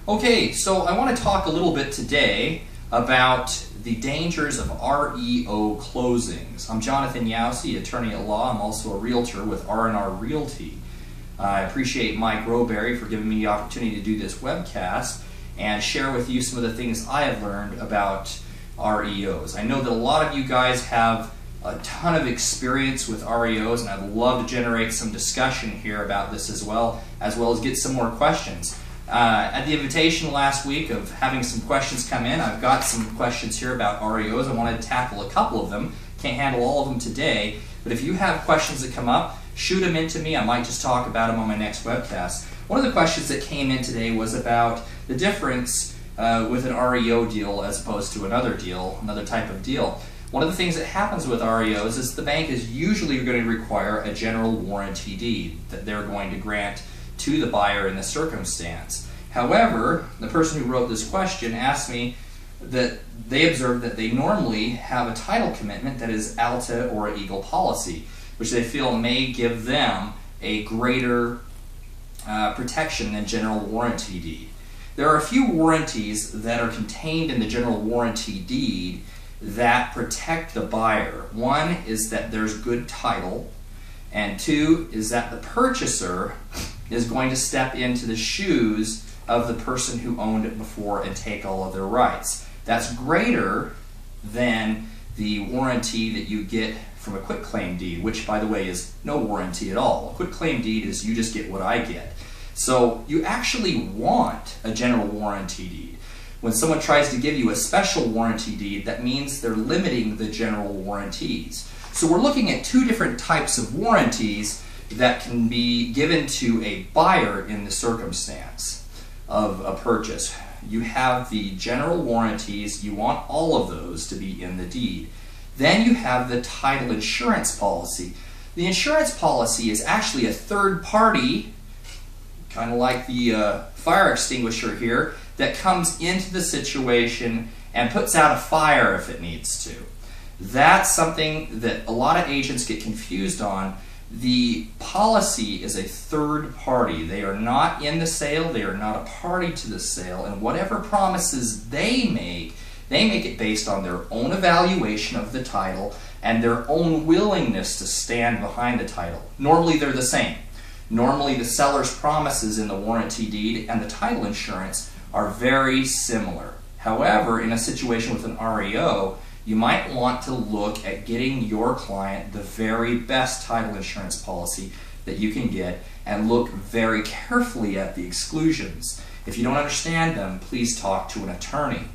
Okay, so I want to talk a little bit today about the dangers of REO closings. I'm Jonathan Yowsey, attorney at law. I'm also a realtor with R&R Realty. I appreciate Mike Roberry for giving me the opportunity to do this webcast and share with you some of the things I have learned about REOs. I know that a lot of you guys have a ton of experience with REOs, and I'd love to generate some discussion here about this as well as get some more questions. At the invitation last week of having some questions come in, I've got some questions here about REOs. I wanted to tackle a couple of them. Can't handle all of them today, but if you have questions that come up, shoot them in to me. I might just talk about them on my next webcast. One of the questions that came in today was about the difference with an REO deal as opposed to another deal, another type of deal. One of the things that happens with REOs is the bank is usually going to require a general warranty deed that they're going to grant to the buyer in the circumstance. However, the person who wrote this question asked me that they observe that they normally have a title commitment that is ALTA or an Eagle policy, which they feel may give them a greater protection than general warranty deed. There are a few warranties that are contained in the general warranty deed that protect the buyer. One is that there's good title, and two is that the purchaser is going to step into the shoes of the person who owned it before and take all of their rights. That's greater than the warranty that you get from a quitclaim deed, which, by the way, is no warranty at all. A quitclaim deed is you just get what I get. So you actually want a general warranty deed. When someone tries to give you a special warranty deed, that means they're limiting the general warranties. So we're looking at two different types of warranties that can be given to a buyer in the circumstance of a purchase. You have the general warranties. You want all of those to be in the deed. Then you have the title insurance policy. The insurance policy is actually a third party, kind of like the fire extinguisher here, that comes into the situation and puts out a fire if it needs to. That's something that a lot of agents get confused on. The policy is a third party. They are not in the sale, they are not a party to the sale, and whatever promises they make it based on their own evaluation of the title and their own willingness to stand behind the title. Normally they're the same. Normally the seller's promises in the warranty deed and the title insurance are very similar. However, in a situation with an REO, you might want to look at getting your client the very best title insurance policy that you can get and look very carefully at the exclusions. If you don't understand them, please talk to an attorney.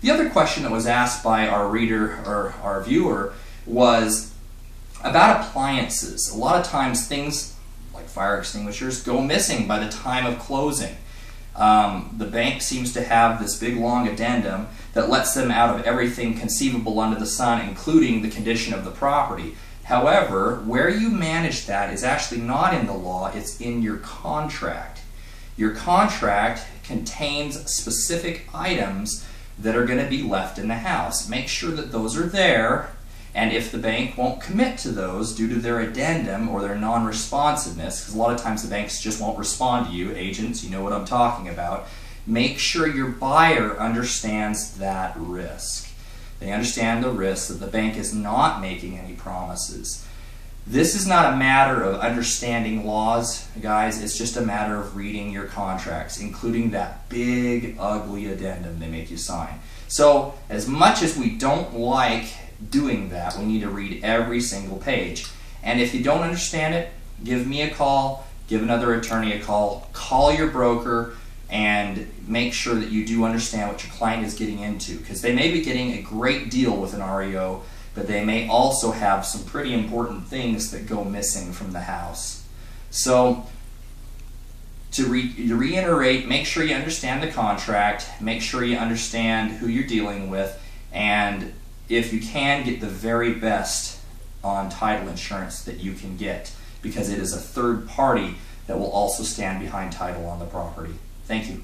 The other question that was asked by our reader or our viewer was about appliances. A lot of times things like fire extinguishers go missing by the time of closing. The bank seems to have this big long addendum that lets them out of everything conceivable under the sun, including the condition of the property. However, where you manage that is actually not in the law, it's in your contract. Your contract contains specific items that are going to be left in the house. Make sure that those are there, and if the bank won't commit to those due to their addendum or their non-responsiveness, because a lot of times the banks just won't respond to you, agents, you know what I'm talking about, make sure your buyer understands that risk. They understand the risk that the bank is not making any promises. This is not a matter of understanding laws, guys, it's just a matter of reading your contracts, including that big, ugly addendum they make you sign. So, as much as we don't like doing that, we need to read every single page. And if you don't understand it, give me a call, give another attorney a call your broker, and make sure that you do understand what your client is getting into, because they may be getting a great deal with an REO, but they may also have some pretty important things that go missing from the house. So to reiterate, make sure you understand the contract, make sure you understand who you're dealing with, and if you can, get the very best on title insurance that you can get, because it is a third party that will also stand behind title on the property. Thank you.